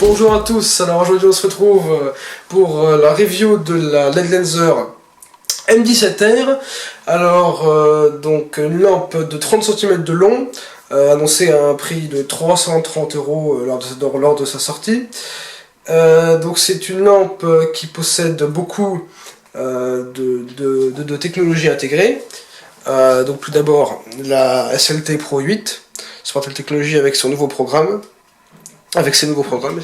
Bonjour à tous, alors aujourd'hui on se retrouve pour la review de la LED Lenser M17R. Alors donc une lampe de 30 cm de long, annoncée à un prix de 330 € lors de sa sortie. Donc c'est une lampe qui possède beaucoup de technologies intégrées. Donc tout d'abord la SLT Pro 8, Smart Technology avec son nouveau programme. Avec ses nouveaux programmes.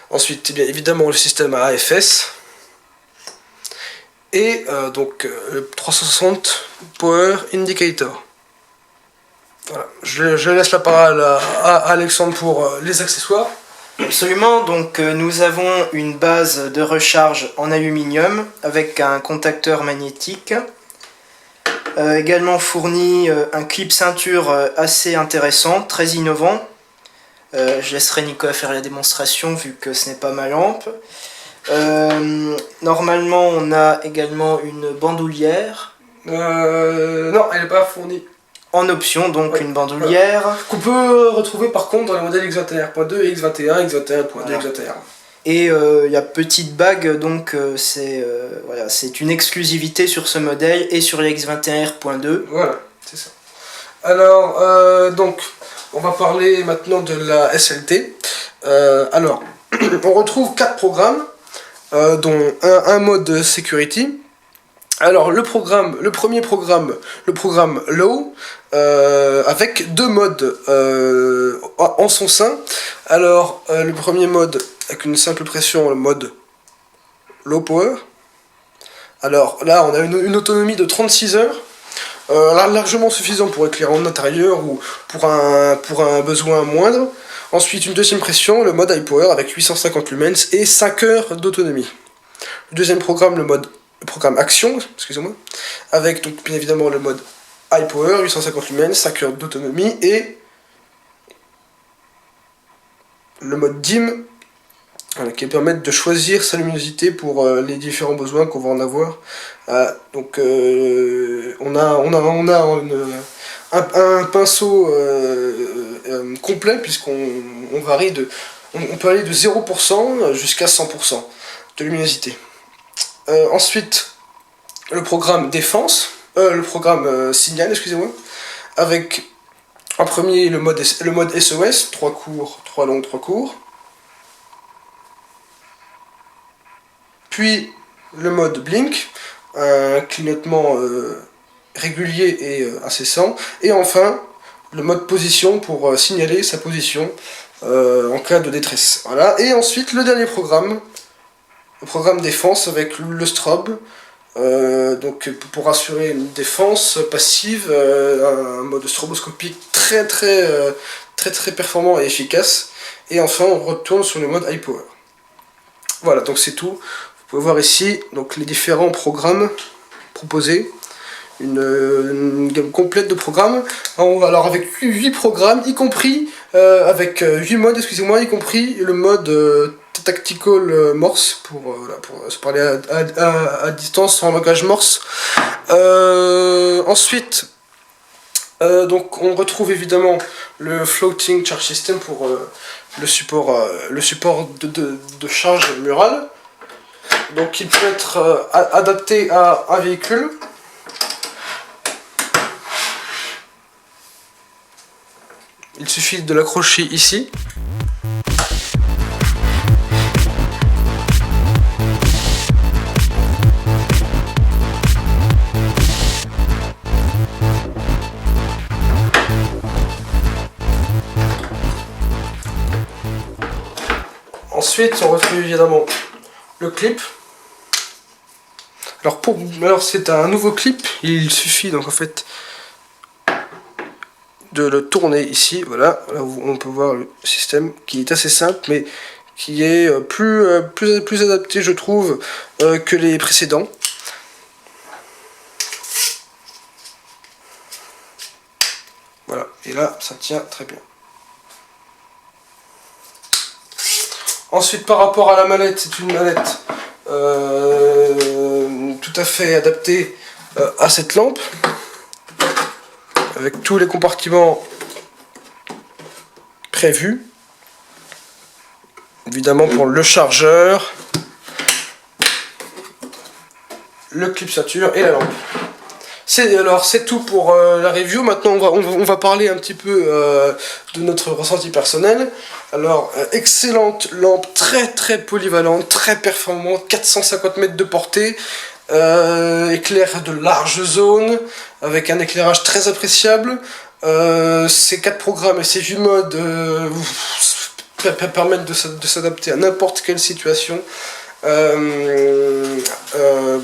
Ensuite, bien évidemment, le système AFS. Et donc le 360 Power Indicator. Voilà. Je laisse la parole à Alexandre pour les accessoires. Absolument, donc nous avons une base de recharge en aluminium avec un contacteur magnétique. Également fourni un clip ceinture assez intéressant, très innovant. Je laisserai Nicolas faire la démonstration vu que ce n'est pas ma lampe. Normalement on a également une bandoulière. Non, elle n'est pas fournie. En option, donc une bandoulière. Qu'on peut retrouver par contre dans les modèles X21.2 et X21, X21.2, voilà. X21. Et il y a petite bague, donc voilà, c'est une exclusivité sur ce modèle et sur les X21R.2. Voilà, c'est ça. Alors, donc, on va parler maintenant de la SLT. Alors, on retrouve 4 programmes, dont un mode security. Alors, le premier programme, le programme Low, avec 2 modes en son sein. Alors, le premier mode, avec une simple pression, le mode Low Power. Alors là, on a une autonomie de 36 heures. Largement suffisant pour éclairer en intérieur ou pour un besoin moindre. Ensuite, une deuxième pression, le mode High Power avec 850 lumens et 5 heures d'autonomie. Le deuxième programme, le programme Action, excusez-moi, avec donc bien évidemment le mode High Power, 850 lumens, 5 heures d'autonomie et le mode Dim, voilà, qui permet de choisir sa luminosité pour les différents besoins qu'on va en avoir. Donc on a un pinceau complet puisqu'on varie on peut aller de 0% jusqu'à 100% de luminosité. Ensuite, le programme défense, le programme signal, excusez-moi, avec en premier le mode SOS, 3 courts, 3 longs, 3 courts. Puis le mode Blink, un clignotement régulier et incessant. Et enfin, le mode position pour signaler sa position en cas de détresse. Voilà. Et ensuite, le dernier programme, le programme défense avec le strobe. Donc pour assurer une défense passive, un mode stroboscopique très performant et efficace. Et enfin, on retourne sur le mode High Power. Voilà, donc c'est tout. Vous pouvez voir ici donc les différents programmes proposés, une gamme complète de programmes. Alors avec 8 programmes, y compris avec 8 modes, excusez-moi, y compris le mode Tactical Morse pour se parler à distance en langage Morse. Ensuite, donc on retrouve évidemment le Floating Charge System pour le support de charge murale. Donc il peut être adapté à un véhicule. Il suffit de l'accrocher ici. Ensuite, on retrouve évidemment le clip. Alors c'est un nouveau clip, il suffit donc en fait de le tourner ici, voilà, là où on peut voir le système qui est assez simple mais qui est plus adapté je trouve que les précédents. Voilà, et là ça tient très bien. Ensuite par rapport à la manette, c'est une manette tout à fait adapté à cette lampe, avec tous les compartiments prévus. Évidemment pour le chargeur, le clip ceinture et la lampe. C'est tout pour la review. Maintenant on va parler un petit peu de notre ressenti personnel. Alors excellente lampe, très polyvalente, très performante, 450 mètres de portée, éclaire de larges zones avec un éclairage très appréciable. Ces 4 programmes et ces 8 modes permettent de s'adapter à n'importe quelle situation. Bon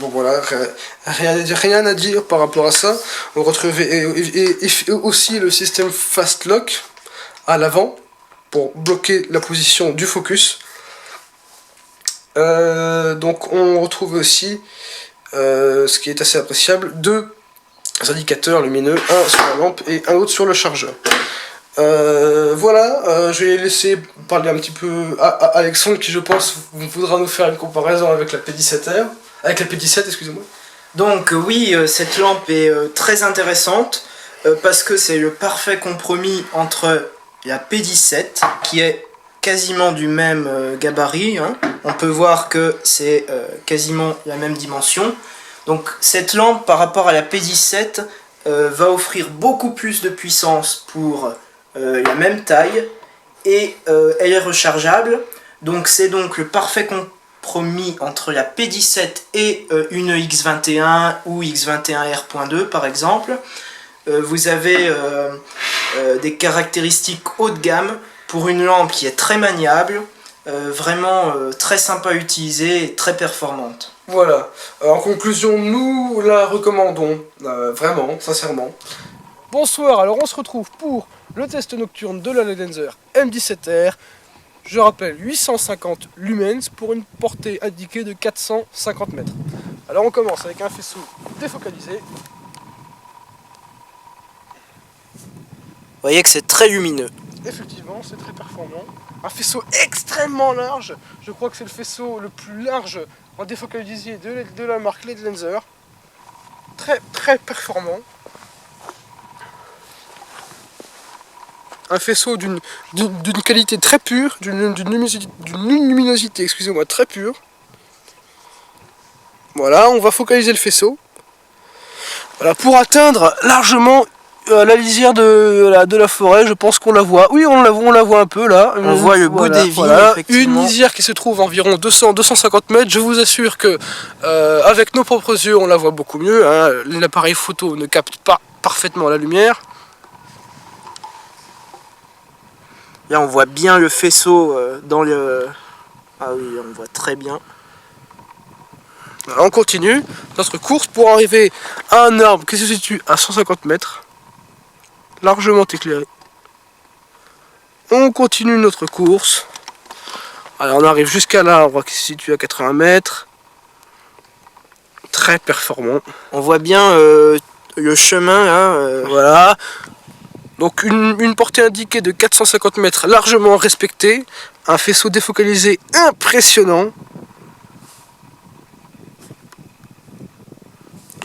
voilà, rien à dire par rapport à ça. On retrouve aussi le système Fast Lock à l'avant pour bloquer la position du focus. Donc on retrouve aussi, ce qui est assez appréciable, 2 indicateurs lumineux, un sur la lampe et un autre sur le chargeur. Voilà, je vais laisser parler un petit peu à Alexandre qui, je pense, voudra nous faire une comparaison avec la P17R. Avec la P17, excusez-moi. Donc oui, cette lampe est très intéressante parce que c'est le parfait compromis entre la P17 qui est quasiment du même gabarit, hein. On peut voir que c'est quasiment la même dimension. Donc cette lampe par rapport à la P17 va offrir beaucoup plus de puissance pour la même taille et elle est rechargeable, donc c'est donc le parfait compromis entre la P17 et une X21 ou X21R.2 par exemple. Vous avez des caractéristiques haut de gamme pour une lampe qui est très maniable, vraiment très sympa à utiliser et très performante. Voilà, en conclusion, nous la recommandons, vraiment, sincèrement. Bonsoir, alors on se retrouve pour le test nocturne de la Lenser M17R. Je rappelle, 850 lumens pour une portée indiquée de 450 mètres. Alors on commence avec un faisceau défocalisé. Vous voyez que c'est très lumineux. Effectivement, c'est très performant. Un faisceau extrêmement large. Je crois que c'est le faisceau le plus large en défocalisé de la marque LED Lenser. Très performant. Un faisceau d'une qualité très pure, d'une luminosité, excusez-moi, très pure. Voilà, on va focaliser le faisceau. Voilà, pour atteindre largement la lisière de la forêt, je pense qu'on la voit. Oui, on la voit un peu là. On voit le bout des vignes, voilà. effectivement. Une lisière qui se trouve environ 200-250 mètres. Je vous assure que avec nos propres yeux, on la voit beaucoup mieux, hein. L'appareil photo ne capte pas parfaitement la lumière. Là on voit bien le faisceau dans le... Ah oui, on voit très bien. Alors on continue notre course pour arriver à un arbre qui se situe à 150 mètres, largement éclairé. On continue notre course. Alors on arrive jusqu'à l'arbre qui se situe à 80 mètres. Très performant. On voit bien le chemin là. Voilà. Donc une portée indiquée de 450 mètres largement respectée. Un faisceau défocalisé impressionnant.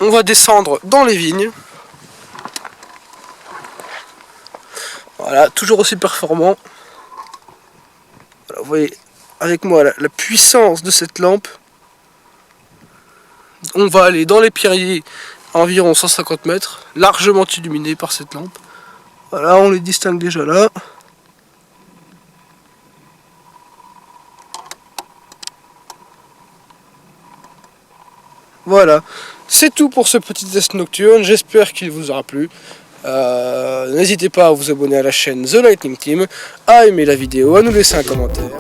On va descendre dans les vignes. Voilà, toujours aussi performant. Voilà, vous voyez avec moi la puissance de cette lampe. On va aller dans les pierriers à environ 150 mètres, largement illuminés par cette lampe. Voilà, on les distingue déjà là. Voilà, c'est tout pour ce petit test nocturne, j'espère qu'il vous aura plu. N'hésitez pas à vous abonner à la chaîne The Lightning Team, à aimer la vidéo, à nous laisser un commentaire.